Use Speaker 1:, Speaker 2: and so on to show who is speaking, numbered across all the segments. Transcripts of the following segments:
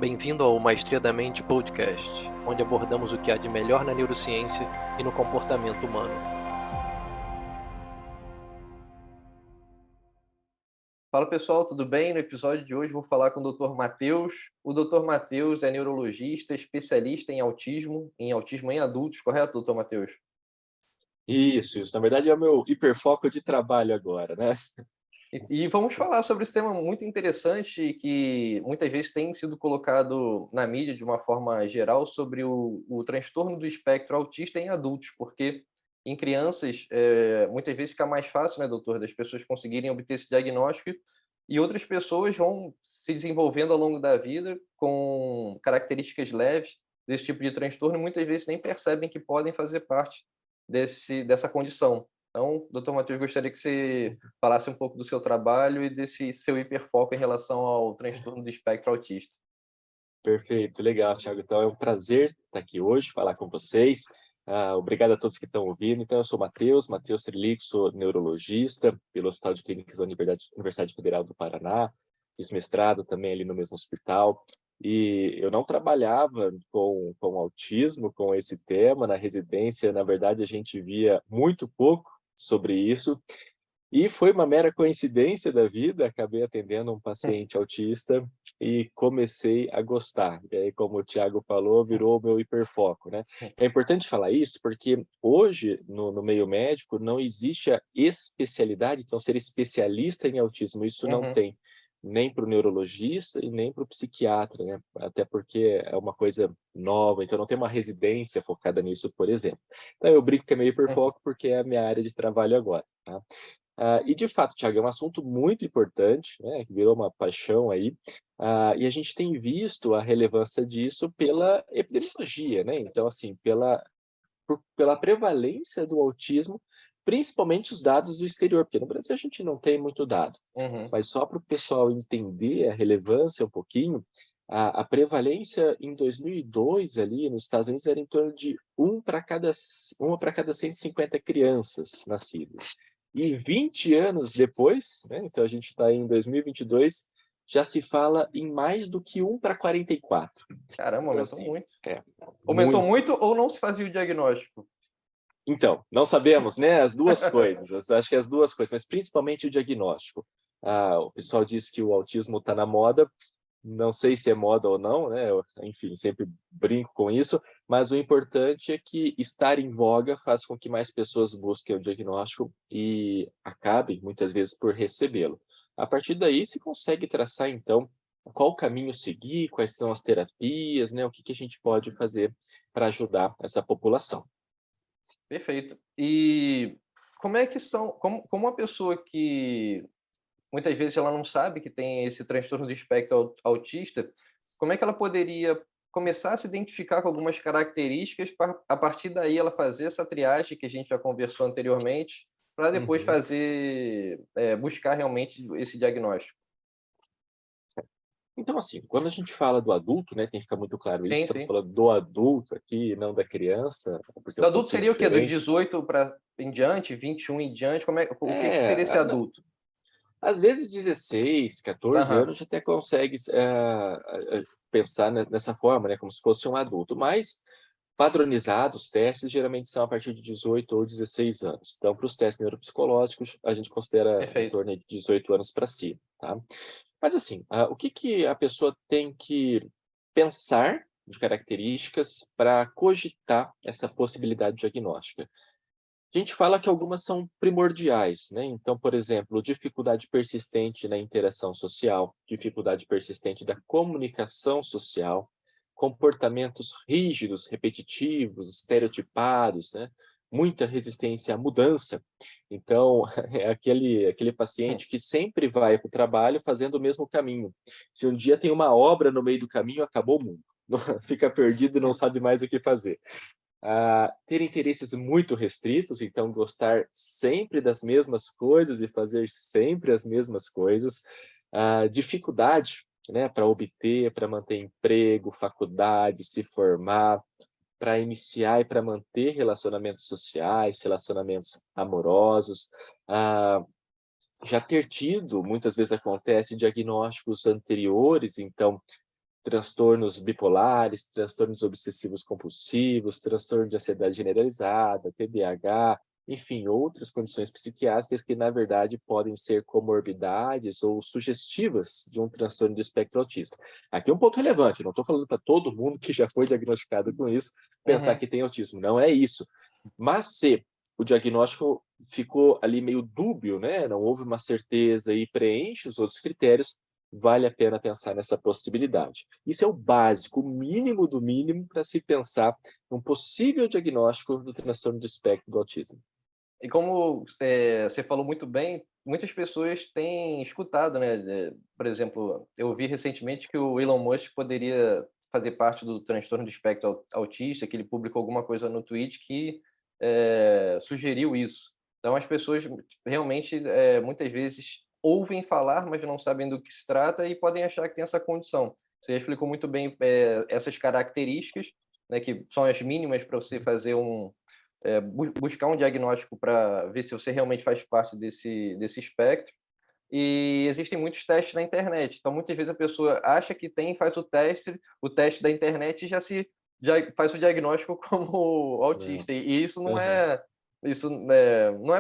Speaker 1: Bem-vindo ao Maestria da Mente Podcast, onde abordamos o que há de melhor na neurociência e no comportamento humano.
Speaker 2: Fala pessoal, tudo bem? No episódio de hoje vou falar com o Dr. Matheus. O Dr. Matheus é neurologista, especialista em autismo em adultos, correto, Dr. Matheus?
Speaker 3: Isso. Na verdade é o meu hiperfoco de trabalho agora, né.
Speaker 2: E vamos falar sobre esse tema muito interessante que muitas vezes tem sido colocado na mídia de uma forma geral sobre o transtorno do espectro autista em adultos, porque em crianças muitas vezes fica mais fácil, né, doutor, das pessoas conseguirem obter esse diagnóstico e outras pessoas vão se desenvolvendo ao longo da vida com características leves desse tipo de transtorno e muitas vezes nem percebem que podem fazer parte dessa condição. Então, doutor Matheus, gostaria que você falasse um pouco do seu trabalho e desse seu hiperfoco em relação ao transtorno do espectro autista.
Speaker 3: Perfeito, legal, Thiago. Então é um prazer estar aqui hoje, falar com vocês. Obrigado a todos que estão ouvindo. Então eu sou Matheus Trilico, sou neurologista pelo Hospital de Clínicas da Universidade Federal do Paraná, fiz mestrado também ali no mesmo hospital. E eu não trabalhava com autismo, com esse tema na residência. Na verdade, a gente via muito pouco sobre isso. E foi uma mera coincidência da vida, acabei atendendo um paciente autista e comecei a gostar. E aí, como o Thiago falou, virou o meu hiperfoco, né. É importante falar isso, porque hoje, no meio médico, não existe a especialidade, então ser especialista em autismo, isso não
Speaker 2: Uhum,
Speaker 3: tem, nem para o neurologista e nem para o psiquiatra, né, até porque é uma coisa nova, então não tem uma residência focada nisso, por exemplo. Então eu brinco que é meu
Speaker 2: uhum.
Speaker 3: hiperfoco, porque é a minha área de trabalho agora, tá. E de fato, Thiago, é um assunto muito importante, né, que virou uma paixão aí, e a gente tem visto a relevância disso pela epidemiologia, né, então assim, pela prevalência do autismo, principalmente os dados do exterior, porque no Brasil a gente não tem muito dado.
Speaker 2: Uhum.
Speaker 3: Mas só para o pessoal entender a relevância um pouquinho, a prevalência em 2002 ali nos Estados Unidos era em torno de uma para cada 150 crianças nascidas. E 20 anos depois, né, então a gente está em 2022, já se fala em mais do que 1 para 44.
Speaker 2: Caramba,
Speaker 3: Então
Speaker 2: aumentou
Speaker 3: assim,
Speaker 2: muito.
Speaker 3: é,
Speaker 2: Aumentou
Speaker 3: muito.
Speaker 2: muito ou não se fazia o diagnóstico?
Speaker 3: Então, não sabemos, né, as 2 coisas, acho que as 2 coisas, mas principalmente o diagnóstico. O pessoal diz que o autismo está na moda, não sei se é moda ou não, né, enfim, sempre brinco com isso, mas o importante é que estar em voga faz com que mais pessoas busquem o diagnóstico e acabem, muitas vezes, por recebê-lo. A partir daí se consegue traçar, então, qual o caminho seguir, quais são as terapias, né, o que que a gente pode fazer para ajudar essa população.
Speaker 2: Perfeito. E como é que são como uma pessoa que muitas vezes ela não sabe que tem esse transtorno do espectro autista, como é que ela poderia começar a se identificar com algumas características para a partir daí ela fazer essa triagem que a gente já conversou anteriormente, para depois
Speaker 3: Uhum.
Speaker 2: fazer, buscar realmente esse diagnóstico?
Speaker 3: Então, assim, quando a gente fala do adulto, né, tem que ficar muito claro isso,
Speaker 2: Sim,
Speaker 3: estamos
Speaker 2: sim.
Speaker 3: falando do adulto aqui, não da criança, porque é
Speaker 2: Do
Speaker 3: um
Speaker 2: adulto
Speaker 3: pouquinho
Speaker 2: seria o quê? Dos
Speaker 3: diferente.
Speaker 2: 18 para em diante, 21 em diante, como é o que que
Speaker 3: É,
Speaker 2: seria esse adulto?
Speaker 3: às vezes 16, 14
Speaker 2: Aham,
Speaker 3: anos até consegue pensar nessa forma, né, como se fosse um adulto, mas padronizados, os testes geralmente são a partir de 18 ou 16 anos. Então, para os testes neuropsicológicos, a gente considera em
Speaker 2: perfeito.
Speaker 3: torno de 18 anos para cima, tá? Mas assim, o que que a pessoa tem que pensar de características para cogitar essa possibilidade diagnóstica? A gente fala que algumas são primordiais, né? Então, por exemplo, dificuldade persistente na interação social, dificuldade persistente da comunicação social, comportamentos rígidos, repetitivos, estereotipados, né? Muita resistência à mudança. Então, é aquele paciente que sempre vai para o trabalho fazendo o mesmo caminho. Se um dia tem uma obra no meio do caminho, acabou o mundo. Fica perdido e não sabe mais o que fazer. Ter interesses muito restritos, então gostar sempre das mesmas coisas e fazer sempre as mesmas coisas, dificuldade, né, para obter, para manter emprego, faculdade, se formar, para iniciar e para manter relacionamentos sociais, relacionamentos amorosos, ah, já ter tido, muitas vezes acontece, diagnósticos anteriores, então transtornos bipolares, transtornos obsessivos compulsivos, transtorno de ansiedade generalizada, TDAH, enfim, outras condições psiquiátricas que, na verdade, podem ser comorbidades ou sugestivas de um transtorno do espectro autista. Aqui é um ponto relevante, não estou falando para todo mundo que já foi diagnosticado com isso pensar que tem autismo, não é isso. Mas se o diagnóstico ficou ali meio dúbio, né? Não houve uma certeza e preenche os outros critérios, vale a pena pensar nessa possibilidade. Isso é o básico, o mínimo do mínimo para se pensar num possível diagnóstico do transtorno do espectro do autismo.
Speaker 2: E como você falou muito bem, muitas pessoas têm escutado, né? Por exemplo, eu vi recentemente que o Elon Musk poderia fazer parte do transtorno do espectro autista, que ele publicou alguma coisa no tweet que sugeriu isso. Então, as pessoas realmente, muitas vezes, ouvem falar, mas não sabem do que se trata e podem achar que tem essa condição. Você explicou muito bem essas características, né, que são as mínimas para você fazer buscar um diagnóstico para ver se você realmente faz parte desse espectro. E existem muitos testes na internet. Então, muitas vezes a pessoa acha que tem, faz o teste da internet e já faz o diagnóstico como autista. E isso não é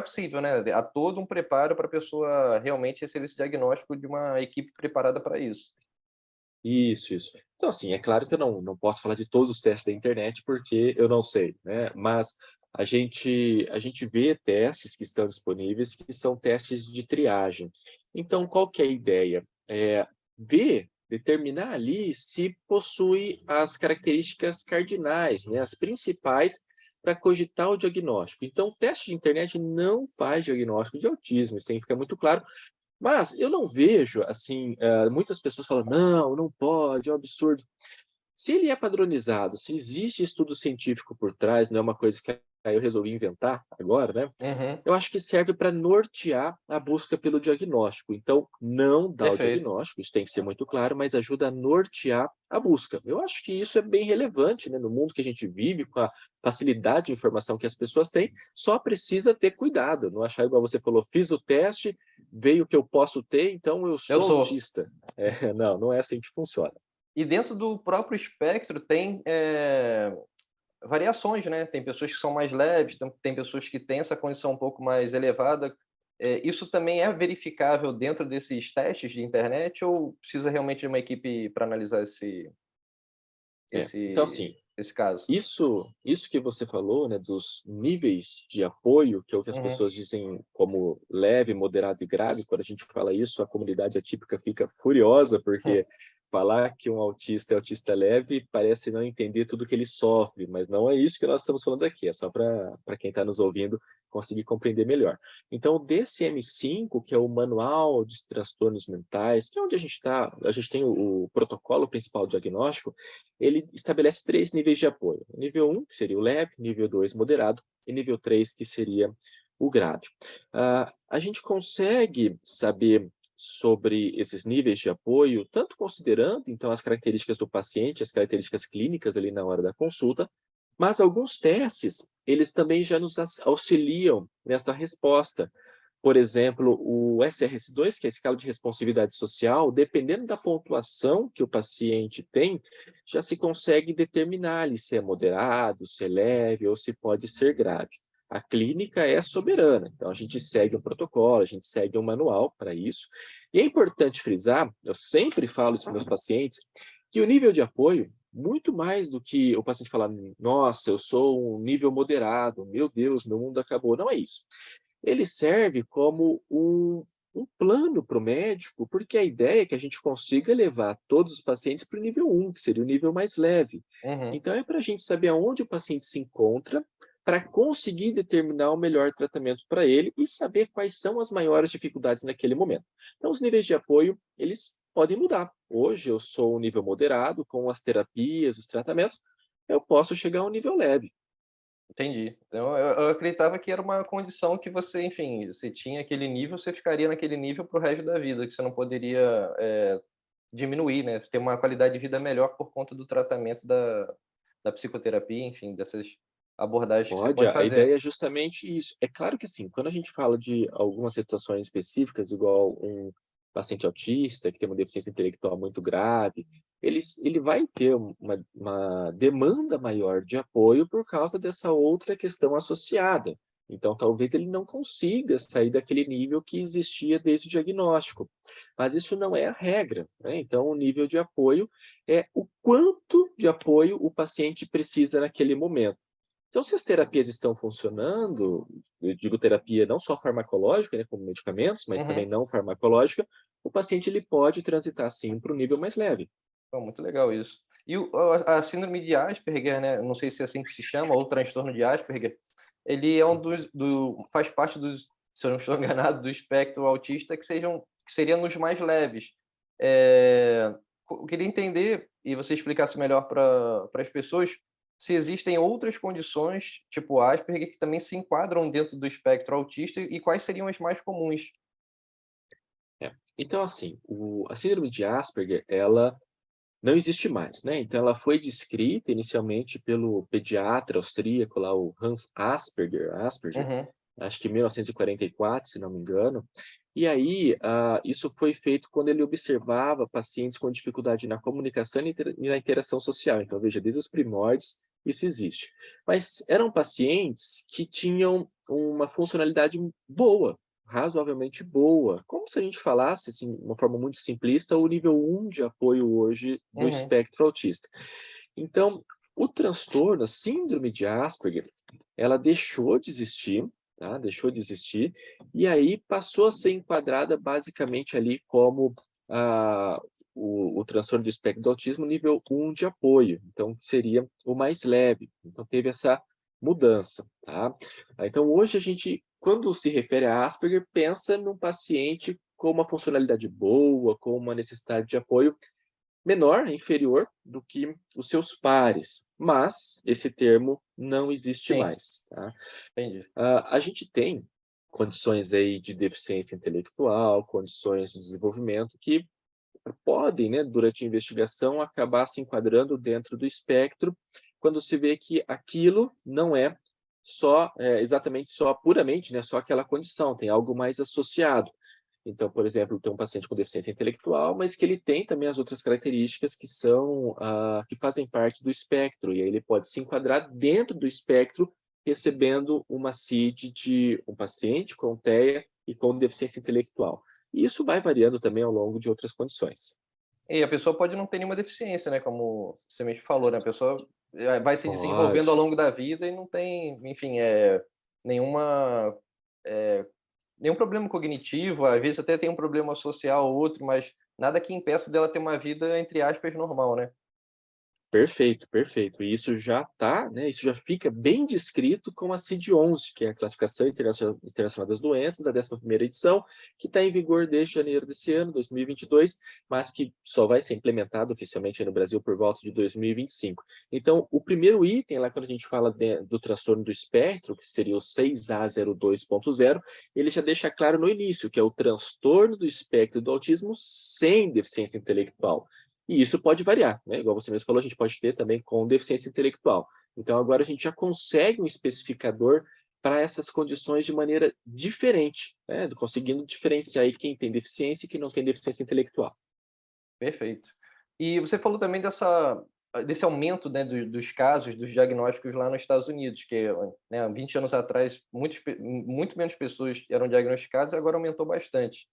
Speaker 2: possível, né? Há todo um preparo para a pessoa realmente receber esse diagnóstico de uma equipe preparada para isso.
Speaker 3: Isso. Então, assim, é claro que eu não posso falar de todos os testes da internet, porque eu não sei, né? Mas a gente vê testes que estão disponíveis, que são testes de triagem. Então, qual que é a ideia? Determinar ali se possui as características cardinais, né? As principais para cogitar o diagnóstico. Então, o teste de internet não faz diagnóstico de autismo, isso tem que ficar muito claro, mas eu não vejo, assim, muitas pessoas falam, não pode, é um absurdo. Se ele é padronizado, se existe estudo científico por trás, não é uma coisa que eu resolvi inventar agora, né?
Speaker 2: Uhum,
Speaker 3: Eu acho que serve para nortear a busca pelo diagnóstico. Então, não dá o
Speaker 2: perfeito.
Speaker 3: diagnóstico, isso tem que ser muito claro, mas ajuda a nortear a busca. Eu acho que isso é bem relevante, né? No mundo que a gente vive, com a facilidade de informação que as pessoas têm, só precisa ter cuidado, não achar igual você falou, fiz o teste, veio o que eu posso ter, então eu
Speaker 2: Eu
Speaker 3: sou
Speaker 2: sou.
Speaker 3: autista. Não é assim que funciona.
Speaker 2: E dentro do próprio espectro tem variações, né? Tem pessoas que são mais leves, tem pessoas que têm essa condição um pouco mais elevada. Isso também é verificável dentro desses testes de internet ou precisa realmente de uma equipe para analisar
Speaker 3: Então,
Speaker 2: esse,
Speaker 3: assim,
Speaker 2: esse caso?
Speaker 3: isso que você falou, né, dos níveis de apoio, que é o que as
Speaker 2: Uhum.
Speaker 3: pessoas dizem como leve, moderado e grave, quando a gente fala isso, a comunidade atípica fica furiosa, porque falar que um autista é autista leve parece não entender tudo que ele sofre, mas não é isso que nós estamos falando aqui, é só para quem está nos ouvindo conseguir compreender melhor. Então, o DSM-5, que é o Manual de Transtornos Mentais, que é onde a gente tem o protocolo principal diagnóstico, ele estabelece 3 níveis de apoio. Nível 1, que seria o leve, nível 2, moderado, e nível 3, que seria o grave. A gente consegue saber sobre esses níveis de apoio, tanto considerando, então, as características do paciente, as características clínicas ali na hora da consulta, mas alguns testes, eles também já nos auxiliam nessa resposta. Por exemplo, o SRS-2, que é a escala de responsividade social, dependendo da pontuação que o paciente tem, já se consegue determinar ali se é moderado, se é leve ou se pode ser grave. A clínica é soberana, então a gente segue um protocolo, a gente segue um manual para isso. E é importante frisar, eu sempre falo isso para meus pacientes, que o nível de apoio, muito mais do que o paciente falar, nossa, eu sou um nível moderado, meu Deus, meu mundo acabou, não é isso. Ele serve como um plano para o médico, porque a ideia é que a gente consiga levar todos os pacientes para o nível 1, que seria o nível mais leve.
Speaker 2: Uhum.
Speaker 3: Então, é para a gente saber aonde o paciente se encontra, para conseguir determinar o melhor tratamento para ele e saber quais são as maiores dificuldades naquele momento. Então, os níveis de apoio, eles podem mudar. Hoje eu sou um nível moderado, com as terapias, os tratamentos, eu posso chegar a um nível leve.
Speaker 2: Entendi. Então, eu acreditava que era uma condição que você, enfim, você tinha aquele nível, você ficaria naquele nível para o resto da vida, que você não poderia diminuir, né? Ter uma qualidade de vida melhor por conta do tratamento da psicoterapia, enfim, dessas abordagens que você
Speaker 3: Pode,
Speaker 2: pode
Speaker 3: a
Speaker 2: fazer.
Speaker 3: ideia é justamente isso. É claro que assim, quando a gente fala de algumas situações específicas, igual um paciente autista que tem uma deficiência intelectual muito grave, ele vai ter uma demanda maior de apoio por causa dessa outra questão associada. Então, talvez ele não consiga sair daquele nível que existia desde o diagnóstico. Mas isso não é a regra, né? Então, o nível de apoio é o quanto de apoio o paciente precisa naquele momento. Então, se as terapias estão funcionando, eu digo terapia não só farmacológica, né, como medicamentos, mas também não farmacológica, o paciente ele pode transitar, sim, para um nível mais leve.
Speaker 2: Pô, muito legal isso. E a síndrome de Asperger, né? Não sei se é assim que se chama, ou transtorno de Asperger, ele é faz parte dos, se eu não estou enganado, do espectro autista que seriam os mais leves. Eu queria entender, e você explicasse melhor para as pessoas, se existem outras condições, tipo Asperger, que também se enquadram dentro do espectro autista e quais seriam as mais comuns.
Speaker 3: Então, assim, a síndrome de Asperger, ela não existe mais, né? Então, ela foi descrita inicialmente pelo pediatra austríaco lá, o Hans Asperger,
Speaker 2: Uhum,
Speaker 3: acho que em 1944, se não me engano. E aí, isso foi feito quando ele observava pacientes com dificuldade na comunicação e na interação social. Então, veja, desde os primórdios, isso existe. Mas eram pacientes que tinham uma funcionalidade boa, razoavelmente boa. Como se a gente falasse, assim, de uma forma muito simplista, o nível 1 de apoio hoje do
Speaker 2: uhum,
Speaker 3: espectro autista. Então, o transtorno, a síndrome de Asperger, ela deixou de existir, tá? Deixou de existir, e aí passou a ser enquadrada basicamente ali como o transtorno do espectro do autismo nível 1 de apoio, então seria o mais leve. Então teve essa mudança, tá? Então hoje a gente, quando se refere a Asperger, pensa num paciente com uma funcionalidade boa, com uma necessidade de apoio menor, inferior do que os seus pares, mas esse termo não existe
Speaker 2: sim,
Speaker 3: mais, tá?
Speaker 2: entendi.
Speaker 3: A gente tem condições aí de deficiência intelectual, condições de desenvolvimento que podem, né, durante a investigação, acabar se enquadrando dentro do espectro, quando se vê que aquilo não é só, exatamente só puramente, né, só aquela condição, tem algo mais associado. Então, por exemplo, tem um paciente com deficiência intelectual, mas que ele tem também as outras características que são, que fazem parte do espectro, e aí ele pode se enquadrar dentro do espectro, recebendo uma CID de um paciente com TEA e com deficiência intelectual. E isso vai variando também ao longo de outras condições.
Speaker 2: E a pessoa pode não ter nenhuma deficiência, né, como você mesmo falou, né, a pessoa, vai se desenvolvendo ao
Speaker 3: Pode.
Speaker 2: longo da vida e não tem, enfim, nenhuma, eh, nenhum problema cognitivo, às vezes até tem um problema social ou outro, mas nada que impeça dela ter uma vida, entre aspas, normal, né.
Speaker 3: Perfeito, perfeito. E isso já tá, né, isso já fica bem descrito com a CID-11, que é a Classificação Internacional das Doenças, a 11ª edição, que está em vigor desde janeiro desse ano, 2022, mas que só vai ser implementado oficialmente no Brasil por volta de 2025. Então, o primeiro item, lá quando a gente fala do transtorno do espectro, que seria o 6A02.0, ele já deixa claro no início, que é o transtorno do espectro do autismo sem deficiência intelectual. E isso pode variar, né? Igual você mesmo falou, a gente pode ter também com deficiência intelectual. Então, agora a gente já consegue um especificador para essas condições de maneira diferente, né? Conseguindo diferenciar aí quem tem deficiência e quem não tem deficiência intelectual.
Speaker 2: Perfeito. E você falou também desse aumento, né, dos casos, dos diagnósticos lá nos Estados Unidos, que, né, há 20 anos atrás, muito menos pessoas eram diagnosticadas, agora aumentou bastante.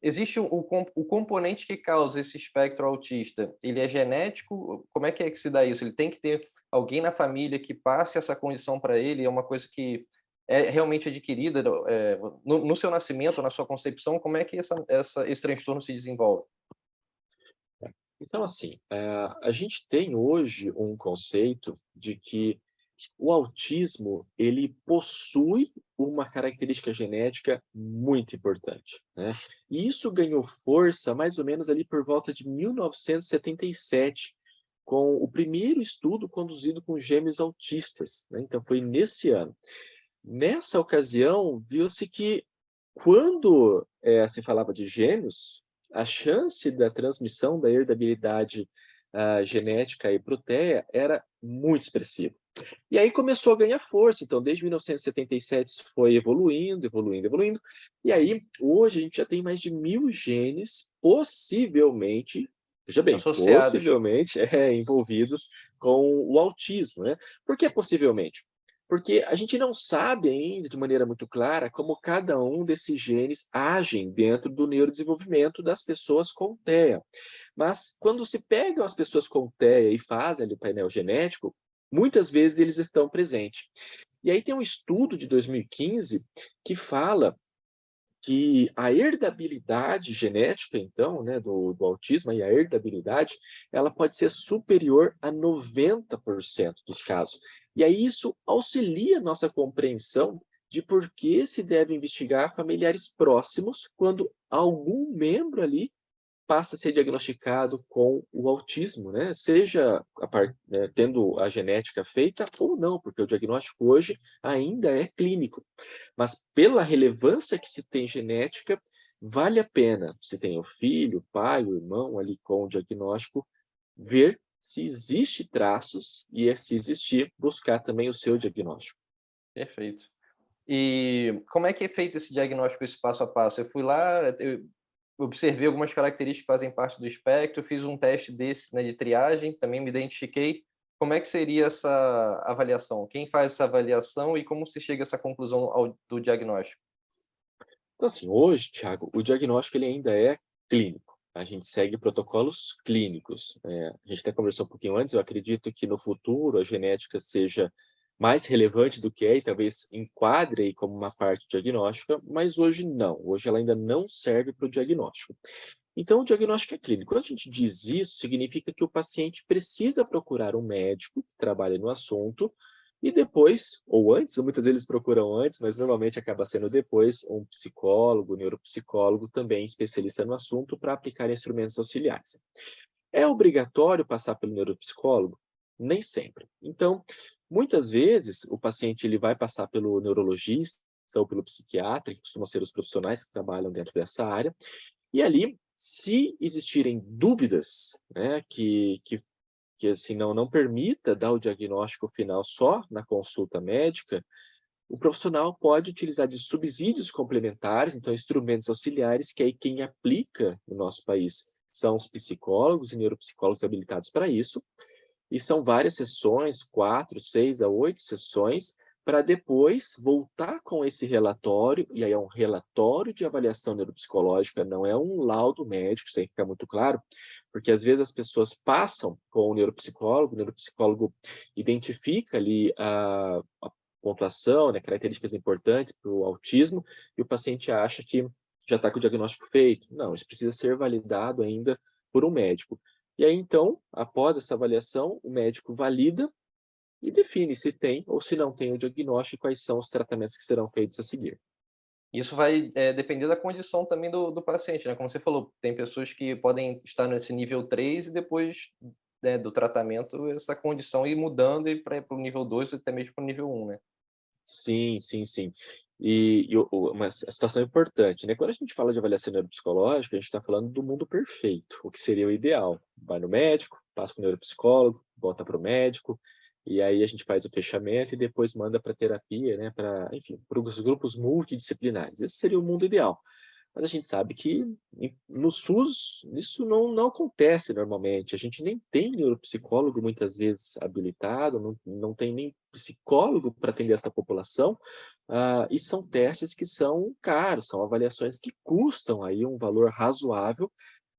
Speaker 2: Existe o componente que causa esse espectro autista, ele é genético? Como é que se dá isso? Ele tem que ter alguém na família que passe essa condição para ele? É uma coisa que é realmente adquirida, no seu nascimento, na sua concepção? Como é que esse transtorno se desenvolve?
Speaker 3: Então, assim, a gente tem hoje um conceito de que o autismo, ele possui uma característica genética muito importante, né? E isso ganhou força mais ou menos ali por volta de 1977, com o primeiro estudo conduzido com gêmeos autistas, né? Então foi nesse ano. Nessa ocasião, viu-se que quando se falava de gêmeos, a chance da transmissão da herdabilidade genética para o TEA era muito expressiva. E aí começou a ganhar força. Então, desde 1977 isso foi evoluindo, evoluindo, evoluindo. E aí, hoje, a gente já tem mais de 1.000 genes possivelmente Veja bem,
Speaker 2: associados.
Speaker 3: possivelmente envolvidos com o autismo, né? Por que possivelmente? Porque a gente não sabe ainda de maneira muito clara como cada um desses genes agem dentro do neurodesenvolvimento das pessoas com TEA. Mas quando se pegam as pessoas com TEA e fazem ali o painel genético, muitas vezes eles estão presentes. E aí tem um estudo de 2015 que fala que a herdabilidade genética, então, né, do autismo, e a herdabilidade, ela pode ser superior a 90% dos casos. E aí isso auxilia a nossa compreensão de por que se deve investigar familiares próximos quando algum membro ali passa a ser diagnosticado com o autismo, né? Seja tendo a genética feita ou não, porque o diagnóstico hoje ainda é clínico. Mas pela relevância que se tem genética, vale a pena, se tem o filho, o pai, o irmão ali com o diagnóstico, ver se existe traços e, se existir, buscar também o seu diagnóstico.
Speaker 2: Perfeito. E como é que é feito esse diagnóstico, esse passo a passo? Eu fui lá, eu observei algumas características que fazem parte do espectro, fiz um teste desse, né, de triagem, também me identifiquei. Como é que seria essa avaliação? Quem faz essa avaliação e como se chega a essa conclusão do diagnóstico?
Speaker 3: Então, assim, hoje, Thiago, o diagnóstico ele ainda é clínico. A gente segue protocolos clínicos. A gente até conversou um pouquinho antes, eu acredito que no futuro a genética seja mais relevante do que é e talvez enquadre aí como uma parte diagnóstica, mas hoje não. Hoje ela ainda não serve para o diagnóstico. Então, o diagnóstico é clínico. Quando a gente diz isso, significa que o paciente precisa procurar um médico que trabalhe no assunto e depois, ou antes, ou muitas vezes procuram antes, mas normalmente acaba sendo depois, um psicólogo, neuropsicólogo, também especialista no assunto, para aplicar instrumentos auxiliares. É obrigatório passar pelo neuropsicólogo? Nem sempre. Então, muitas vezes, o paciente ele vai passar pelo neurologista ou pelo psiquiatra, que costumam ser os profissionais que trabalham dentro dessa área, e ali, se existirem dúvidas, né, que assim, não permita dar o diagnóstico final só na consulta médica, o profissional pode utilizar de subsídios complementares, então instrumentos auxiliares, que aí quem aplica no nosso país são os psicólogos e neuropsicólogos habilitados para isso, e são várias sessões, 4, 6 a 8 sessões, para depois voltar com esse relatório, e aí é um relatório de avaliação neuropsicológica, não é um laudo médico, isso tem que ficar muito claro, porque às vezes as pessoas passam com o neuropsicólogo identifica ali a pontuação, né, características importantes para o autismo, e o paciente acha que já está com o diagnóstico feito. Não, isso precisa ser validado ainda por um médico. E aí, então, após essa avaliação, o médico valida e define se tem ou se não tem o diagnóstico e quais são os tratamentos que serão feitos a seguir.
Speaker 2: Isso vai depender da condição também do paciente, né? Como você falou, tem pessoas que podem estar nesse nível 3 e depois, né, do tratamento, essa condição ir mudando e para o nível 2 ou até mesmo para o nível 1, né?
Speaker 3: Sim, sim, sim. Uma situação importante, né? Quando a gente fala de avaliação neuropsicológica, a gente está falando do mundo perfeito, o que seria o ideal. Vai no médico, passa com o neuropsicólogo, volta para o médico, e aí a gente faz o fechamento e depois manda para terapia, né? Para, enfim, para os grupos multidisciplinares. Esse seria o mundo ideal. Mas a gente sabe que no SUS isso não acontece normalmente. A gente nem tem neuropsicólogo muitas vezes habilitado, não tem nem psicólogo para atender essa população, e são testes que são caros, são avaliações que custam aí um valor razoável,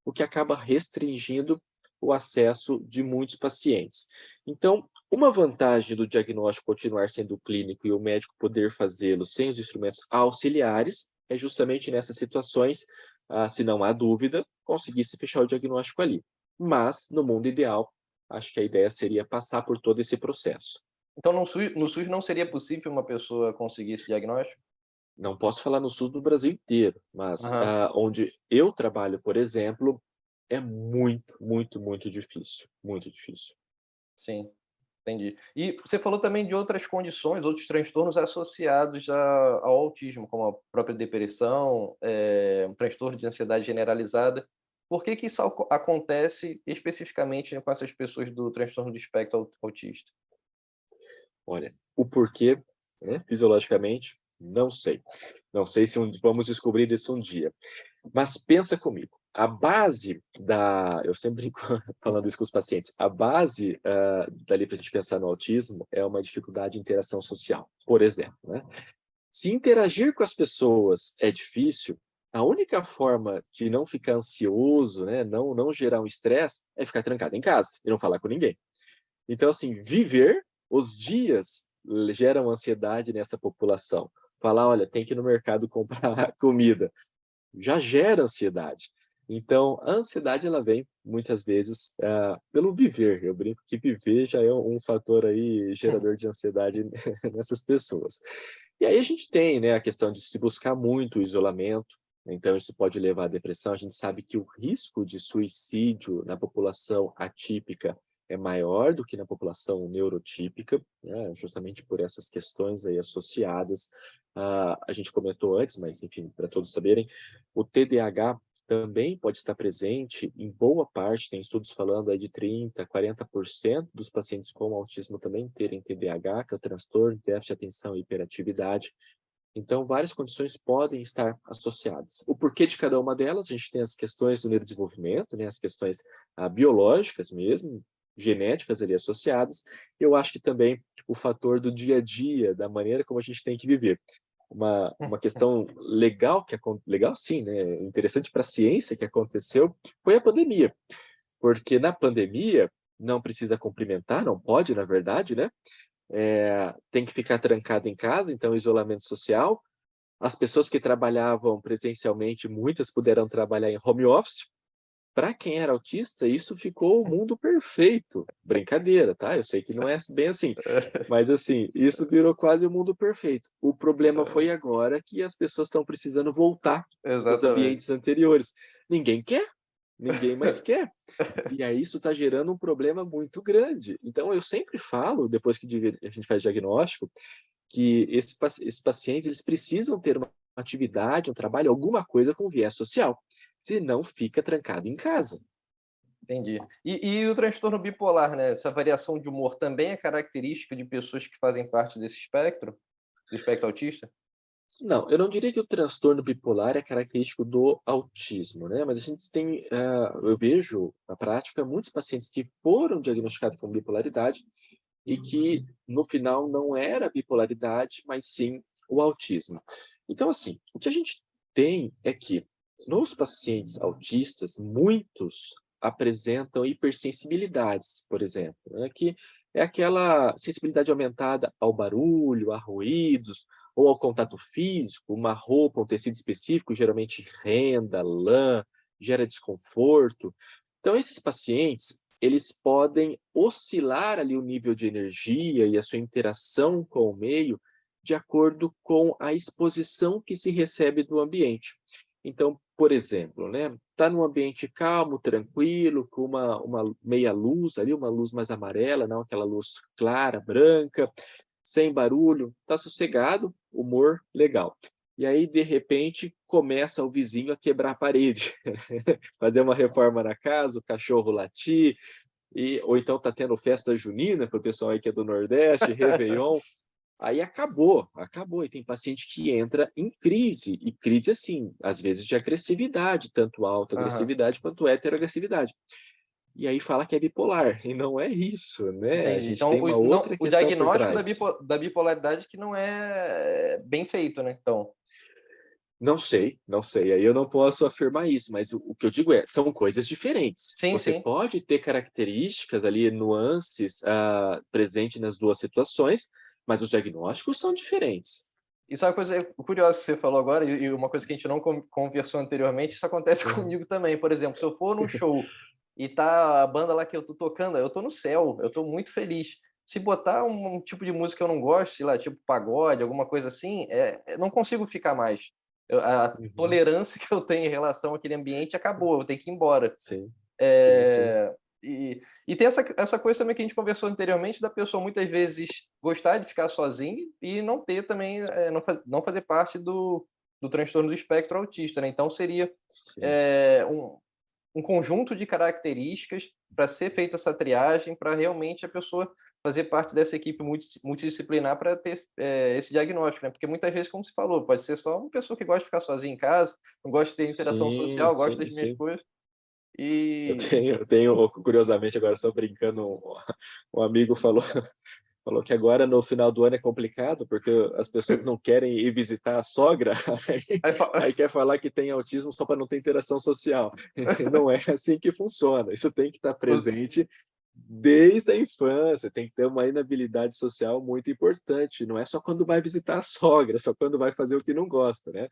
Speaker 3: o que acaba restringindo o acesso de muitos pacientes. Então, uma vantagem do diagnóstico continuar sendo clínico e o médico poder fazê-lo sem os instrumentos auxiliares é justamente nessas situações, se não há dúvida, conseguir se fechar o diagnóstico ali. Mas, no mundo ideal, acho que a ideia seria passar por todo esse processo.
Speaker 2: Então, no SUS não seria possível uma pessoa conseguir esse diagnóstico?
Speaker 3: Não posso falar no SUS do Brasil inteiro, mas
Speaker 2: Aham,
Speaker 3: onde eu trabalho, por exemplo, é muito, muito, muito difícil. Muito difícil.
Speaker 2: sim, entendi. E você falou também de outras condições, outros transtornos associados ao autismo, como a própria depressão, um transtorno de ansiedade generalizada. Por que que isso acontece especificamente, né, com essas pessoas do transtorno do espectro autista?
Speaker 3: Olha, o porquê, né, fisiologicamente, não sei. Não sei se vamos descobrir isso um dia. Mas pensa comigo. a base eu sempre brinco falando isso com os pacientes, a base dali para a gente pensar no autismo é uma dificuldade de interação social, por exemplo, né? Se interagir com as pessoas é difícil, a única forma de não ficar ansioso, né, não gerar um estresse, é ficar trancado em casa e não falar com ninguém. Então, assim, viver os dias geram ansiedade nessa população. Falar, olha, tem que ir no mercado comprar comida, já gera ansiedade. Então, a ansiedade ela vem muitas vezes pelo viver. Eu brinco que viver já é um fator aí gerador de ansiedade nessas pessoas. E aí a gente tem, né, a questão de se buscar muito o isolamento. Então, isso pode levar à depressão. A gente sabe que o risco de suicídio na população atípica é maior do que na população neurotípica, né, justamente por essas questões aí associadas. A gente comentou antes, mas enfim, para todos saberem, o TDAH também pode estar presente em boa parte, tem estudos falando aí de 30%, 40% dos pacientes com autismo também terem TDAH, que é o transtorno de déficit de atenção e hiperatividade. Então, várias condições podem estar associadas. O porquê de cada uma delas, a gente tem as questões do neurodesenvolvimento, né, as questões biológicas mesmo, genéticas ali associadas. Eu acho que também o fator do dia a dia, da maneira como a gente tem que viver. Uma questão legal, legal sim, né, interessante para a ciência que aconteceu, foi a pandemia. Porque na pandemia, não precisa cumprimentar, não pode, na verdade, né? Tem que ficar trancado em casa, então isolamento social. As pessoas que trabalhavam presencialmente, muitas puderam trabalhar em home office. Para quem era autista, isso ficou o mundo perfeito. Brincadeira, tá? Eu sei que não é bem assim. Mas, assim, isso virou quase o mundo perfeito. O problema foi agora que as pessoas estão precisando voltar aos
Speaker 2: Exatamente.
Speaker 3: ambientes anteriores. Ninguém quer, ninguém mais quer. E aí isso está gerando um problema muito grande. Então, eu sempre falo, depois que a gente faz diagnóstico, que esses pacientes eles precisam ter uma atividade, um trabalho, alguma coisa com viés social. Senão, fica trancado em casa.
Speaker 2: Entendi. E o transtorno bipolar, né? Essa variação de humor também é característica de pessoas que fazem parte desse espectro, do espectro autista?
Speaker 3: Não, eu não diria que o transtorno bipolar é característico do autismo, né? Mas a gente tem, eu vejo na prática muitos pacientes que foram diagnosticados com bipolaridade e que no final não era bipolaridade, mas sim o autismo. Então, assim, o que a gente tem é que nos pacientes autistas, muitos apresentam hipersensibilidades, por exemplo, né? Que é aquela sensibilidade aumentada ao barulho, a ruídos, ou ao contato físico, uma roupa, um tecido específico, geralmente renda, lã, gera desconforto. Então, esses pacientes, eles podem oscilar ali o nível de energia e a sua interação com o meio de acordo com a exposição que se recebe do ambiente. Então, por exemplo, né, tá num ambiente calmo, tranquilo, com uma meia luz ali, uma luz mais amarela, não aquela luz clara, branca, sem barulho, tá sossegado, humor legal. E aí, de repente, começa o vizinho a quebrar a parede, fazer uma reforma na casa, o cachorro latir, ou então tá tendo festa junina para o pessoal aí que é do Nordeste, Réveillon. Aí acabou. E tem paciente que entra em crise, e crise assim, às vezes de agressividade, tanto
Speaker 2: Aham,
Speaker 3: autoagressividade quanto heteroagressividade. E aí fala que é bipolar, e não é isso, né? A
Speaker 2: entendi.
Speaker 3: gente
Speaker 2: Então,
Speaker 3: tem uma outra
Speaker 2: o
Speaker 3: questão por
Speaker 2: diagnóstico
Speaker 3: trás.
Speaker 2: da bipolaridade que não é bem feito, né? Então,
Speaker 3: Não sei, aí eu não posso afirmar isso, mas o que eu digo são coisas diferentes.
Speaker 2: sim,
Speaker 3: Você
Speaker 2: sim.
Speaker 3: pode ter características ali, nuances, presente nas duas situações, mas os diagnósticos são diferentes.
Speaker 2: Isso é uma coisa curiosa que você falou agora, e uma coisa que a gente não conversou anteriormente, isso acontece
Speaker 3: Uhum.
Speaker 2: comigo também. Por exemplo, se eu for num show e tá a banda lá que eu tô tocando, eu tô no céu, eu tô muito feliz. Se botar um tipo de música que eu não gosto, sei lá, tipo pagode, alguma coisa assim, eu não consigo ficar mais. A
Speaker 3: Uhum.
Speaker 2: tolerância que eu tenho em relação àquele ambiente acabou, eu tenho que ir embora.
Speaker 3: Sim, sim, sim.
Speaker 2: É, e tem essa coisa também que a gente conversou anteriormente, da pessoa muitas vezes gostar de ficar sozinha e não ter também, não fazer parte do transtorno do espectro autista, né? Então seria
Speaker 3: Sim.
Speaker 2: é, um, um conjunto de características para ser feita essa triagem, para realmente a pessoa fazer parte dessa equipe multidisciplinar para ter esse diagnóstico, né? Porque muitas vezes, como você falou, pode ser só uma pessoa que gosta de ficar sozinha em casa, não gosta de ter interação
Speaker 3: Sim,
Speaker 2: social, gosta
Speaker 3: sim,
Speaker 2: das minhas
Speaker 3: sim.
Speaker 2: coisas.
Speaker 3: Eu
Speaker 2: E
Speaker 3: tenho, eu tenho, curiosamente, agora só brincando, um amigo falou que agora no final do ano é complicado, porque as pessoas não querem ir visitar a sogra,
Speaker 2: aí,
Speaker 3: aí quer falar que tem autismo só para não ter interação social. E não é assim que funciona. Isso tem que estar presente desde a infância, tem que ter uma inabilidade social muito importante. Não é só quando vai visitar a sogra, só quando vai fazer o que não gosta, né?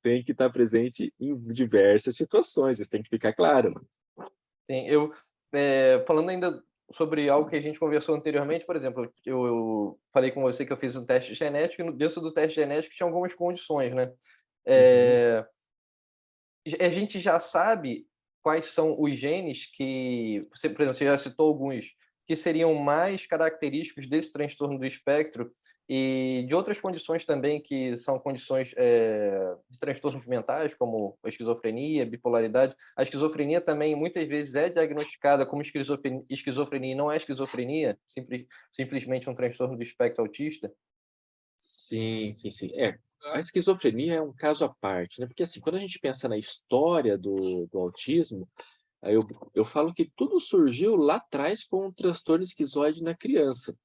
Speaker 3: Tem que estar presente em diversas situações, isso tem que ficar claro.
Speaker 2: sim, falando ainda sobre algo que a gente conversou anteriormente, por exemplo, eu falei com você que eu fiz um teste genético e dentro do teste genético tinha algumas condições, né?
Speaker 3: Uhum.
Speaker 2: Eh, a gente já sabe quais são os genes que você, por exemplo, você já citou alguns, que seriam mais característicos desse transtorno do espectro e de outras condições também que são condições, de transtornos mentais, como a esquizofrenia, bipolaridade. A esquizofrenia também muitas vezes é diagnosticada como esquizofrenia e não é esquizofrenia, simplesmente um transtorno do espectro autista.
Speaker 3: Sim, sim, sim. É, a esquizofrenia é um caso à parte, né, porque, assim, quando a gente pensa na história do autismo, aí eu falo que tudo surgiu lá atrás com o transtorno esquizoide na criança.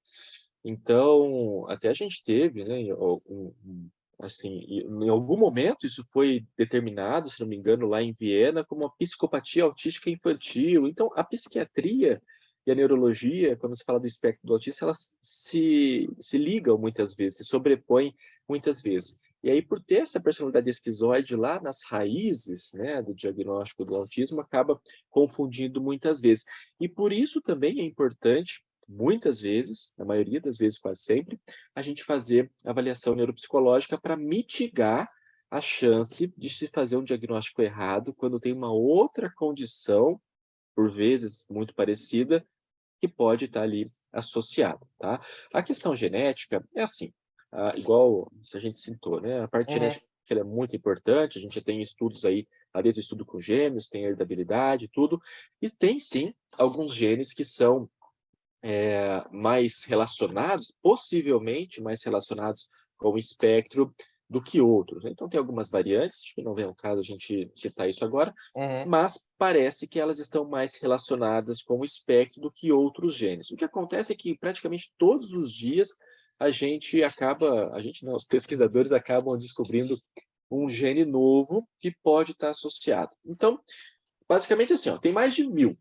Speaker 3: Então, até a gente teve, né, assim, em algum momento isso foi determinado, se não me engano, lá em Viena, como uma psicopatia autística infantil. Então, a psiquiatria e a neurologia, quando se fala do espectro do autismo, elas se ligam muitas vezes, se sobrepõem muitas vezes. E aí, por ter essa personalidade esquizoide lá nas raízes, né, do diagnóstico do autismo, acaba confundindo muitas vezes. E por isso também é importante, muitas vezes, na maioria das vezes, quase sempre, a gente fazer avaliação neuropsicológica para mitigar a chance de se fazer um diagnóstico errado quando tem uma outra condição, por vezes muito parecida, que pode estar ali associada, tá? A questão genética é assim, igual a gente citou, né? A parte
Speaker 2: Uhum.
Speaker 3: genética ela é muito importante, a gente já tem estudos aí, desde o estudo com gêmeos, tem heredabilidade, tudo, e tem sim alguns genes que são mais relacionados, possivelmente mais relacionados com o espectro do que outros, né. Então tem algumas variantes, acho que não vem ao caso a gente citar isso agora,
Speaker 2: Uhum.
Speaker 3: mas parece que elas estão mais relacionadas com o espectro do que outros genes. O que acontece é que praticamente todos os dias a gente não, os pesquisadores acabam descobrindo um gene novo que pode estar associado. Então, basicamente assim, ó, tem mais de 1000.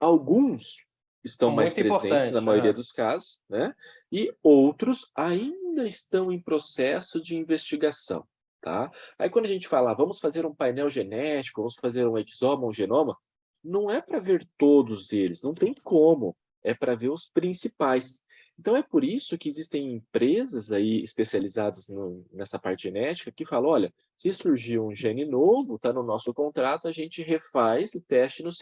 Speaker 3: Alguns estão
Speaker 2: São
Speaker 3: mais
Speaker 2: muito
Speaker 3: presentes na
Speaker 2: importantes.
Speaker 3: maioria
Speaker 2: Aham.
Speaker 3: dos casos, né, e outros ainda estão em processo de investigação, tá. Aí quando a gente fala: "Ah, vamos fazer um painel genético, vamos fazer um exoma, um genoma", não é para ver todos eles, não tem como, é para ver os principais. Então é por isso que existem empresas aí especializadas nessa parte genética que falam: "Olha, se surgiu um gene novo, está no nosso contrato, a gente refaz o teste no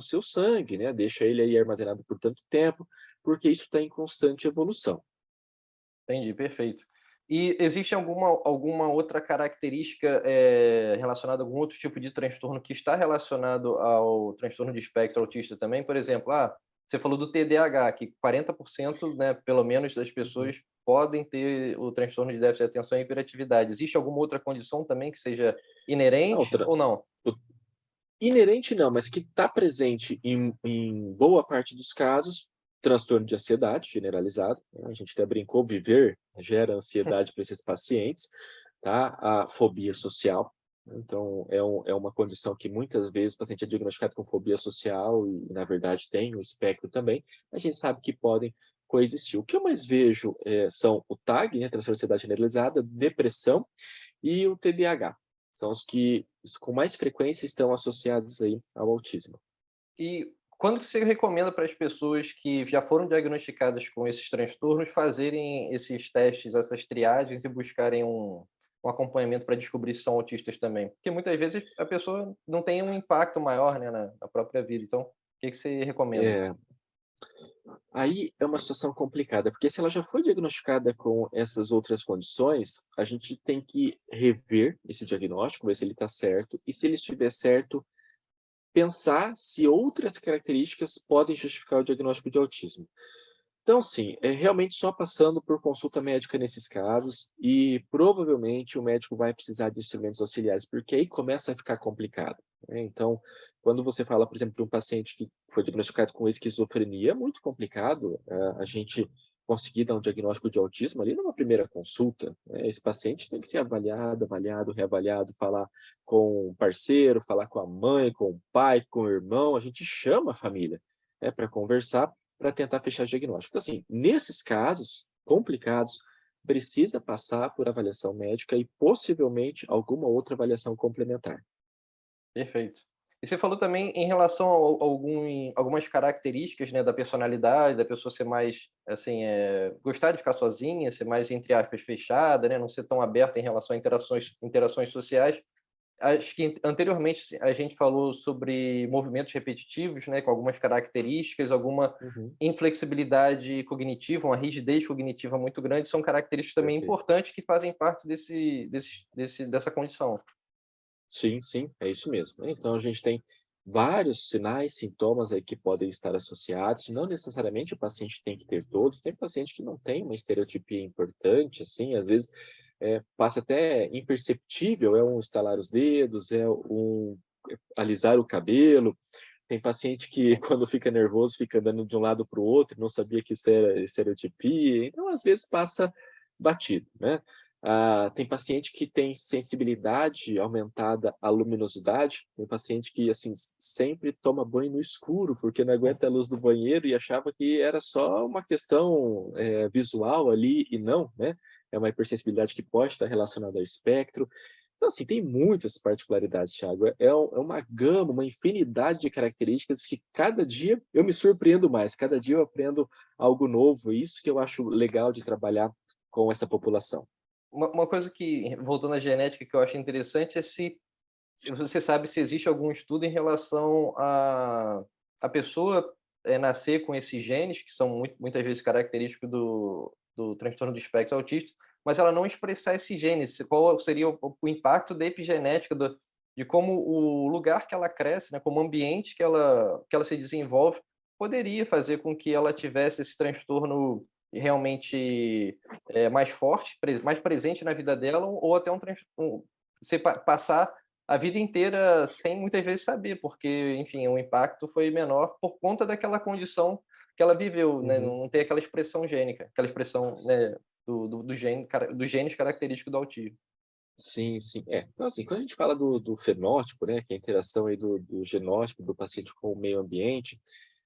Speaker 3: seu sangue, né? Deixa ele aí armazenado por tanto tempo, porque isso está em constante evolução."
Speaker 2: Entendi, perfeito. E existe alguma outra característica, relacionada a algum outro tipo de transtorno que está relacionado ao transtorno de espectro autista também? Por exemplo, você falou do TDAH, que 40%, né, pelo menos das
Speaker 3: Uhum.
Speaker 2: pessoas podem ter o transtorno de déficit de atenção e hiperatividade. Existe alguma outra condição também que seja
Speaker 3: A
Speaker 2: inerente
Speaker 3: outra,
Speaker 2: ou não?
Speaker 3: o inerente não, mas que está presente em boa parte dos casos, transtorno de ansiedade generalizado, né, a gente até brincou, viver gera ansiedade para esses pacientes, tá? A fobia social, né, então é uma condição que muitas vezes o paciente é diagnosticado com fobia social e na verdade tem o espectro também, a gente sabe que podem coexistir. O que eu mais vejo, são o TAG, né, transtorno de ansiedade generalizada, depressão e o TDAH. São os que com mais frequência estão associados aí ao autismo.
Speaker 2: E quando que você recomenda para as pessoas que já foram diagnosticadas com esses transtornos fazerem esses testes, essas triagens e buscarem um acompanhamento para descobrir se são autistas também? Porque muitas vezes a pessoa não tem um impacto maior, né, na própria vida. Então, o que que você recomenda?
Speaker 3: É, aí é uma situação complicada, porque se ela já foi diagnosticada com essas outras condições, a gente tem que rever esse diagnóstico, ver se ele está certo, e se ele estiver certo, pensar se outras características podem justificar o diagnóstico de autismo. Então, sim, é realmente só passando por consulta médica nesses casos e provavelmente o médico vai precisar de instrumentos auxiliares, porque aí começa a ficar complicado, né. Então, quando você fala, por exemplo, de um paciente que foi diagnosticado com esquizofrenia, é muito complicado, a gente conseguir dar um diagnóstico de autismo ali numa primeira consulta, né. Esse paciente tem que ser avaliado, reavaliado, falar com o parceiro, falar com a mãe, com o pai, com o irmão, a gente chama a família, né, para conversar para tentar fechar o diagnóstico. Então, assim, nesses casos complicados, precisa passar por avaliação médica e possivelmente alguma outra avaliação complementar.
Speaker 2: Perfeito. E você falou também em relação a algumas características, né, da personalidade, da pessoa ser mais, assim, gostar de ficar sozinha, ser mais, entre aspas, fechada, né, não ser tão aberta em relação a interações sociais. Acho que anteriormente a gente falou sobre movimentos repetitivos, né, com algumas características, alguma
Speaker 3: Uhum,
Speaker 2: inflexibilidade cognitiva, uma rigidez cognitiva muito grande, são características também
Speaker 3: perfeito.
Speaker 2: importantes que fazem parte dessa condição.
Speaker 3: Sim, sim, é isso mesmo. Então a gente tem vários sinais, sintomas aí que podem estar associados, não necessariamente o paciente tem que ter todos, tem paciente que não tem uma estereotipia importante, assim, às vezes passa até imperceptível, é um estalar os dedos, é um alisar o cabelo. Tem paciente que quando fica nervoso fica andando de um lado para o outro, não sabia que isso era estereotipia, então às vezes passa batido, né. Tem paciente que tem sensibilidade aumentada à luminosidade, tem paciente que, assim, sempre toma banho no escuro, porque não aguenta a luz do banheiro e achava que era só uma questão, visual ali e não, né, é uma hipersensibilidade que pode estar relacionada ao espectro. Então, assim, tem muitas particularidades, Thiago. É uma gama, uma infinidade de características que cada dia eu me surpreendo mais, cada dia eu aprendo algo novo, e isso que eu acho legal de trabalhar com essa população.
Speaker 2: Uma coisa que, voltando à genética, que eu acho interessante é se você sabe se existe algum estudo em relação a pessoa, nascer com esses genes, que são muitas vezes característicos do transtorno do espectro autista, mas ela não expressar esses genes. Qual seria o impacto da epigenética, de como o lugar que ela cresce, né, como o ambiente que ela se desenvolve, poderia fazer com que ela tivesse esse transtorno realmente, mais forte, mais presente na vida dela, ou até você passar a vida inteira sem muitas vezes saber, porque, enfim, o impacto foi menor por conta daquela condição que ela viveu, né,
Speaker 3: Uhum.
Speaker 2: não tem aquela expressão gênica, aquela expressão, né, dos genes característicos do autismo.
Speaker 3: Sim, sim. Então, assim, quando a gente fala do fenótipo, né, que é a interação aí do genótipo do paciente com o meio ambiente,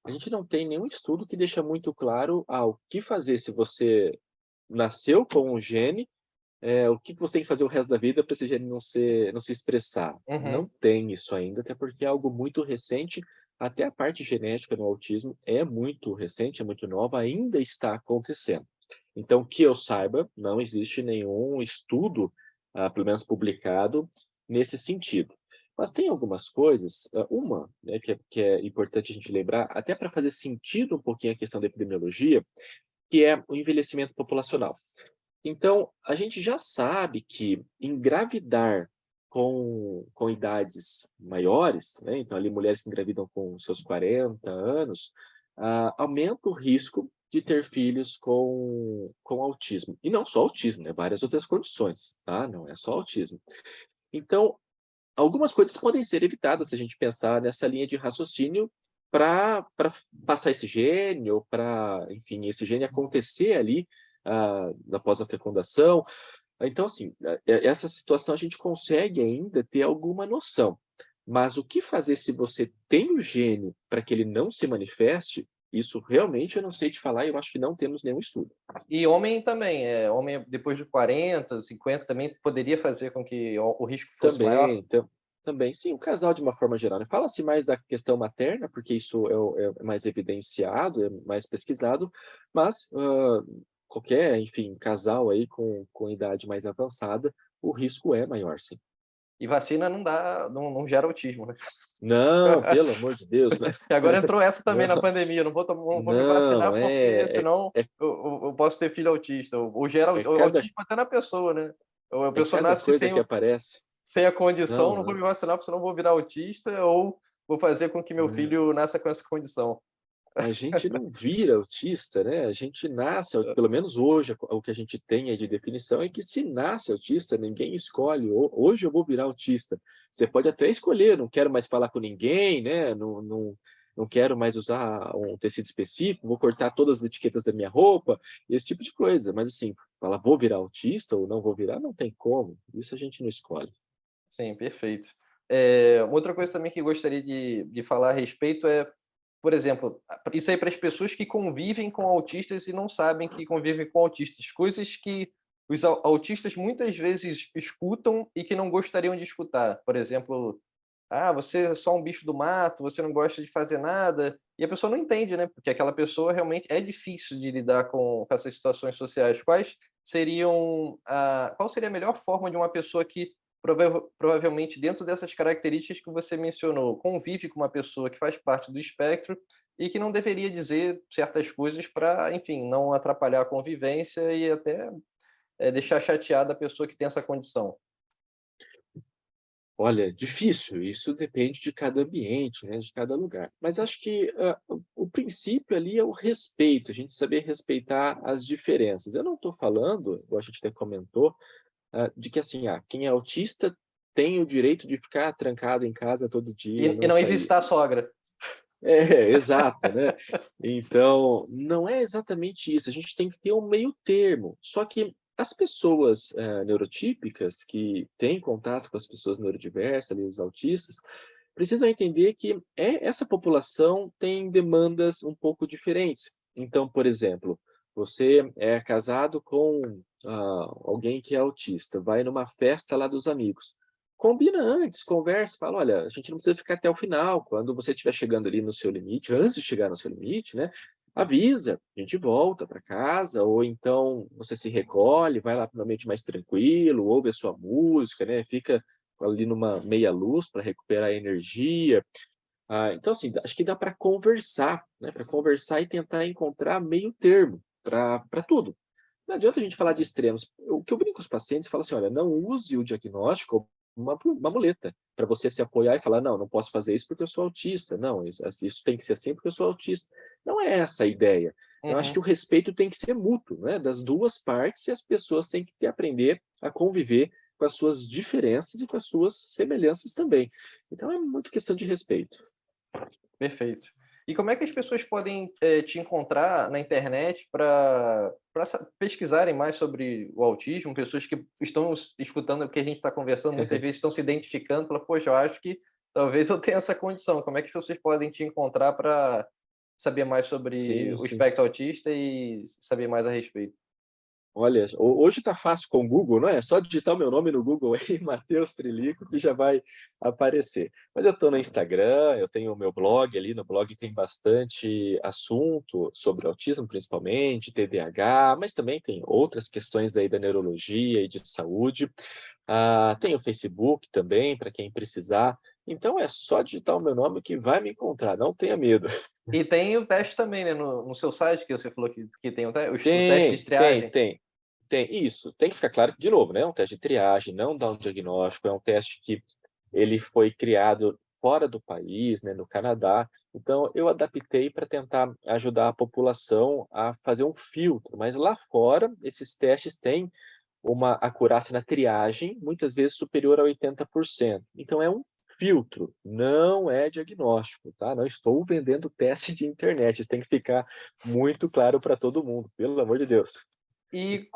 Speaker 3: a gente não tem nenhum estudo que deixa muito claro, o que fazer se você nasceu com um gene, o que que você tem que fazer o resto da vida para esse gene não se expressar. Não
Speaker 2: Uhum.
Speaker 3: tem isso ainda, até porque é algo muito recente, até a parte genética no autismo é muito recente, é muito nova, ainda está acontecendo. Então, que eu saiba, não existe nenhum estudo, pelo menos publicado, nesse sentido. Mas tem algumas coisas, uma, né, que é importante a gente lembrar, até para fazer sentido um pouquinho a questão da epidemiologia, que é o envelhecimento populacional. Então, a gente já sabe que engravidar com idades maiores, né, então ali mulheres que engravidam com seus 40 anos, aumenta o risco de ter filhos com autismo. E não só autismo, né, várias outras condições, tá, não é só autismo. Então, algumas coisas podem ser evitadas se a gente pensar nessa linha de raciocínio para passar esse gene ou para, enfim, esse gene acontecer ali, após a fecundação. Então, assim, essa situação a gente consegue ainda ter alguma noção. Mas o que fazer se você tem o gene para que ele não se manifeste, isso realmente eu não sei te falar e eu acho que não temos nenhum estudo.
Speaker 2: E homem também, homem depois de 40, 50 também poderia fazer com que o risco fosse maior?
Speaker 3: Também, também. Sim, o casal de uma forma geral, né. Fala-se mais da questão materna, porque isso é mais evidenciado, é mais pesquisado, mas, qualquer, enfim, casal aí com idade mais avançada, o risco é maior, sim.
Speaker 2: E vacina não gera autismo, né.
Speaker 3: Não, pelo amor de Deus, né.
Speaker 2: E agora entrou essa também na
Speaker 3: Não,
Speaker 2: pandemia, não vou me
Speaker 3: não,
Speaker 2: vacinar porque senão
Speaker 3: é
Speaker 2: eu posso ter filho autista, ou gera
Speaker 3: é cada
Speaker 2: autismo até na pessoa, né. Ou a
Speaker 3: é
Speaker 2: pessoa
Speaker 3: cada
Speaker 2: nasce
Speaker 3: coisa que aparece.
Speaker 2: sem a condição,
Speaker 3: Não,
Speaker 2: não vou me
Speaker 3: não,
Speaker 2: vacinar porque senão vou virar autista, ou vou fazer com que meu
Speaker 3: não.
Speaker 2: filho nasça com essa condição.
Speaker 3: A gente não vira autista, né? A gente nasce, pelo menos hoje, o que a gente tem aí de definição é que se nasce autista, ninguém escolhe. Hoje eu vou virar autista. Você pode até escolher, não quero mais falar com ninguém, né? Não quero mais usar um tecido específico, vou cortar todas as etiquetas da minha roupa, esse tipo de coisa. Mas assim, falar vou virar autista ou não vou virar, não tem como. Isso a gente não escolhe.
Speaker 2: Sim, perfeito. Outra coisa também que gostaria de falar a respeito é, por exemplo, isso aí para as pessoas que convivem com autistas e não sabem que convivem com autistas, coisas que os autistas muitas vezes escutam e que não gostariam de escutar. Por exemplo, você é só um bicho do mato, você não gosta de fazer nada, e a pessoa não entende, né? Porque aquela pessoa realmente é difícil de lidar com essas situações sociais. Qual seria a melhor forma de uma pessoa que provavelmente dentro dessas características que você mencionou, convive com uma pessoa que faz parte do espectro e que não deveria dizer certas coisas para, enfim, não atrapalhar a convivência e até deixar chateada a pessoa que tem essa condição?
Speaker 3: Olha, difícil, isso depende de cada ambiente, né, de cada lugar. Mas acho que o princípio ali é o respeito, a gente saber respeitar as diferenças. Eu não estou falando, igual a gente até comentou, de que assim, quem é autista tem o direito de ficar trancado em casa todo dia,
Speaker 2: E
Speaker 3: não
Speaker 2: não ir
Speaker 3: sair.
Speaker 2: visitar a sogra.
Speaker 3: Exato, né? Então, não é exatamente isso, a gente tem que ter um meio termo. Só que as pessoas neurotípicas, que têm contato com as pessoas neurodiversas, ali, os autistas, precisam entender que essa população tem demandas um pouco diferentes. Então, por exemplo, você é casado com alguém que é autista, vai numa festa lá dos amigos. Combina antes, conversa, fala: olha, a gente não precisa ficar até o final. Quando você estiver chegando ali no seu limite, antes de chegar no seu limite, né, avisa, a gente volta para casa, ou então você se recolhe, vai lá para um ambiente mais tranquilo, ouve a sua música, né, fica ali numa meia luz para recuperar a energia. Então, assim, acho que dá para conversar, né, para conversar e tentar encontrar meio termo para tudo. Não adianta a gente falar de extremos. O que eu brinco com os pacientes, falo assim: olha, não use o diagnóstico uma muleta para você se apoiar e falar: não, não posso fazer isso porque eu sou autista. Não, isso tem que ser assim porque eu sou autista. Não é essa a ideia. Eu acho que
Speaker 2: Uhum.
Speaker 3: o respeito tem que ser mútuo, né, das duas partes, e as pessoas têm que aprender a conviver com as suas diferenças e com as suas semelhanças também. Então é muito questão de respeito.
Speaker 2: Perfeito. E como é que as pessoas podem te encontrar na internet para pesquisarem mais sobre o autismo? Pessoas que estão escutando o que a gente está conversando, muitas vezes estão se identificando, falam: poxa, eu acho que talvez eu tenha essa condição. Como é que as pessoas podem te encontrar para saber mais sobre
Speaker 3: Sim,
Speaker 2: o
Speaker 3: sim.
Speaker 2: espectro autista e saber mais a respeito?
Speaker 3: Olha, hoje está fácil com o Google, não é? É só digitar o meu nome no Google aí, Matheus Trilico, que já vai aparecer. Mas eu estou no Instagram, eu tenho o meu blog ali, no blog tem bastante assunto sobre autismo, principalmente, TDAH, mas também tem outras questões aí da neurologia e de saúde. Tem o Facebook também, para quem precisar. Então é só digitar o meu nome que vai me encontrar, não tenha medo.
Speaker 2: E tem o teste também, né, no seu site, que você falou que tem o teste de
Speaker 3: Tem, tem,
Speaker 2: triagem.
Speaker 3: tem. Tem, isso. Tem que ficar claro que, de novo, né, é um teste de triagem, não dá um diagnóstico, é um teste que ele foi criado fora do país, né, no Canadá. Então, eu adaptei para tentar ajudar a população a fazer um filtro, mas lá fora, esses testes têm uma acurácia na triagem, muitas vezes superior a 80%. Então, é um filtro, não é diagnóstico, tá? Não estou vendendo teste de internet, isso tem que ficar muito claro para todo mundo, pelo amor de Deus.
Speaker 2: E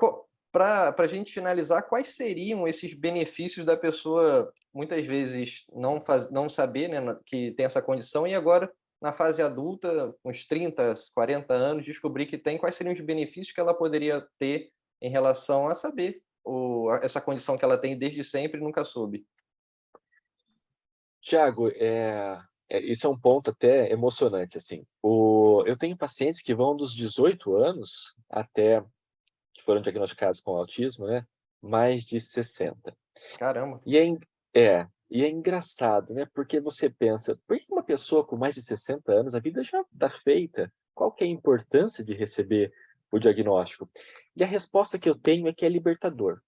Speaker 2: para a gente finalizar, quais seriam esses benefícios da pessoa, muitas vezes, não saber, né, que tem essa condição, e agora, na fase adulta, uns 30, 40 anos, descobrir que tem, quais seriam os benefícios que ela poderia ter em relação a saber essa condição que ela tem desde sempre e nunca soube?
Speaker 3: Tiago, isso é um ponto até emocionante, assim. Eu tenho pacientes que vão dos 18 anos até que foram diagnosticados com autismo, né, mais de 60.
Speaker 2: Caramba!
Speaker 3: E e é engraçado, né, porque você pensa: por que uma pessoa com mais de 60 anos, a vida já está feita, qual que é a importância de receber o diagnóstico? E a resposta que eu tenho é que é libertador.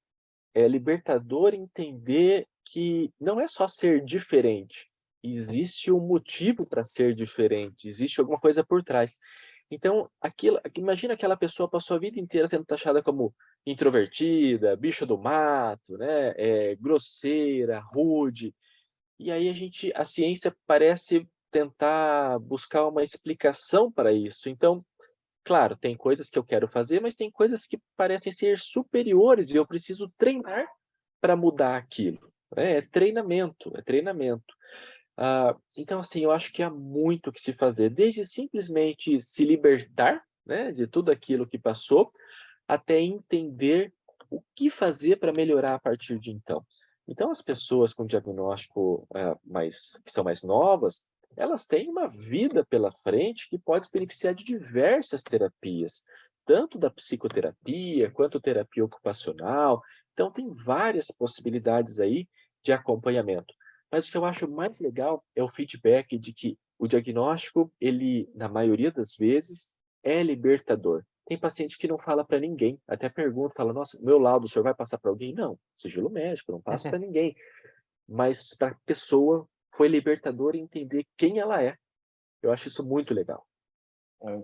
Speaker 3: É libertador entender que não é só ser diferente, existe um motivo para ser diferente, existe alguma coisa por trás. Então, imagina aquela pessoa passou a vida inteira sendo taxada como introvertida, bicho do mato, né, grosseira, rude. E aí a ciência parece tentar buscar uma explicação para isso. Então, claro, tem coisas que eu quero fazer, mas tem coisas que parecem ser superiores e eu preciso treinar para mudar aquilo, né? É treinamento, é treinamento. Então, assim, eu acho que há muito o que se fazer, desde simplesmente se libertar, né, de tudo aquilo que passou, até entender o que fazer para melhorar a partir de então. Então, as pessoas com diagnóstico que são mais novas, elas têm uma vida pela frente que pode se beneficiar de diversas terapias, tanto da psicoterapia quanto terapia ocupacional. Então, tem várias possibilidades aí de acompanhamento. Mas o que eu acho mais legal é o feedback de que o diagnóstico, ele, na maioria das vezes, é libertador. Tem paciente que não fala para ninguém, até pergunta, fala, nossa, meu laudo, o senhor vai passar para alguém? Não, sigilo médico, não passo para ninguém. Mas para a pessoa foi libertador entender quem ela é. Eu acho isso muito legal.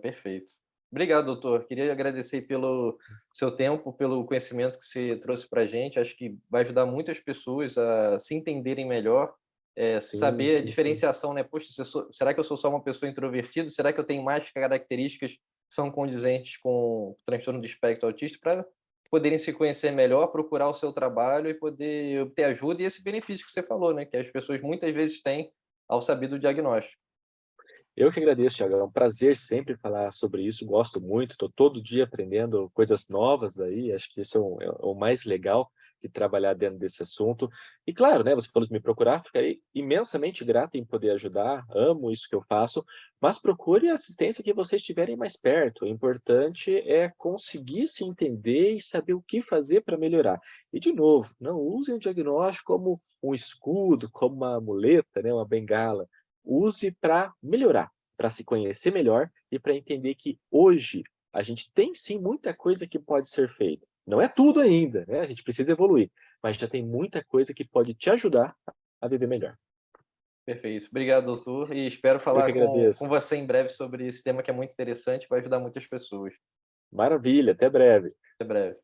Speaker 2: Perfeito. Obrigado, doutor. Queria agradecer pelo seu tempo, pelo conhecimento que você trouxe para a gente. Acho que vai ajudar muitas pessoas a se entenderem melhor,
Speaker 3: Sim,
Speaker 2: saber a
Speaker 3: sim, sim.
Speaker 2: diferenciação, né? Poxa, será que eu sou só uma pessoa introvertida? Será que eu tenho mais características que são condizentes com o transtorno do espectro autista para poderem se conhecer melhor, procurar o seu trabalho e poder obter ajuda e esse benefício que você falou, né? Que as pessoas muitas vezes têm ao saber do diagnóstico.
Speaker 3: Eu que agradeço, Thiago. É um prazer sempre falar sobre isso. Gosto muito, estou todo dia aprendendo coisas novas aí. Acho que isso é o mais legal de trabalhar dentro desse assunto. E claro, né, você falou de me procurar, ficarei imensamente grato em poder ajudar. Amo isso que eu faço, mas procure a assistência que vocês estiverem mais perto. O importante é conseguir se entender e saber o que fazer para melhorar. E, de novo, não usem o diagnóstico como um escudo, como uma muleta, né, uma bengala. Use para melhorar, para se conhecer melhor e para entender que hoje a gente tem sim muita coisa que pode ser feita. Não é tudo ainda, né? A gente precisa evoluir, mas já tem muita coisa que pode te ajudar a viver melhor.
Speaker 2: Perfeito. Obrigado, doutor, e espero
Speaker 3: Eu que
Speaker 2: falar com
Speaker 3: agradeço.
Speaker 2: você em breve sobre esse tema que é muito interessante e vai ajudar muitas pessoas.
Speaker 3: Maravilha, até breve.
Speaker 2: Até breve.